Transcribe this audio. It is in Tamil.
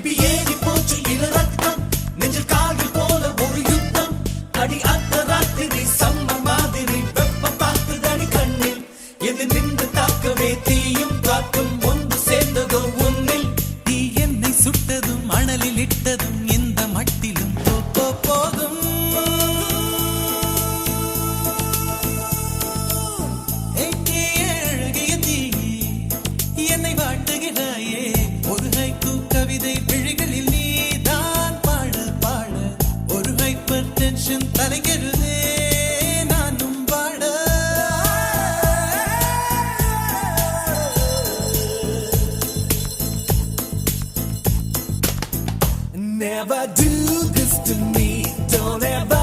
பிபி ஏறி போச்சு இள ரத்தம் நெஞ்சில் காகில் போல ஒரு யுத்தம் அடி அத்த ராத்திரி சம்ம மாதிரி வெப்பம் தாக்குதடி கண்ணில் எது நின்று தாக்கவே தீயும் காற்றும் ஒன்று சேர்ந்ததோ உன்னில் தீ என்னை சுட்டதும் அனலில் இட்டதும் இந்த மட்டிலும் போதும் அழகிய தீ என்னை வாட்டுகிறாயே ஒரு ஹைக்கூ கவிதை விழிகளில் நீதான் பாட பாட ஒரு ஹைப்பர் டென்ஷன் தலைகிறதே நானும் பாட Never do this to me, don't ever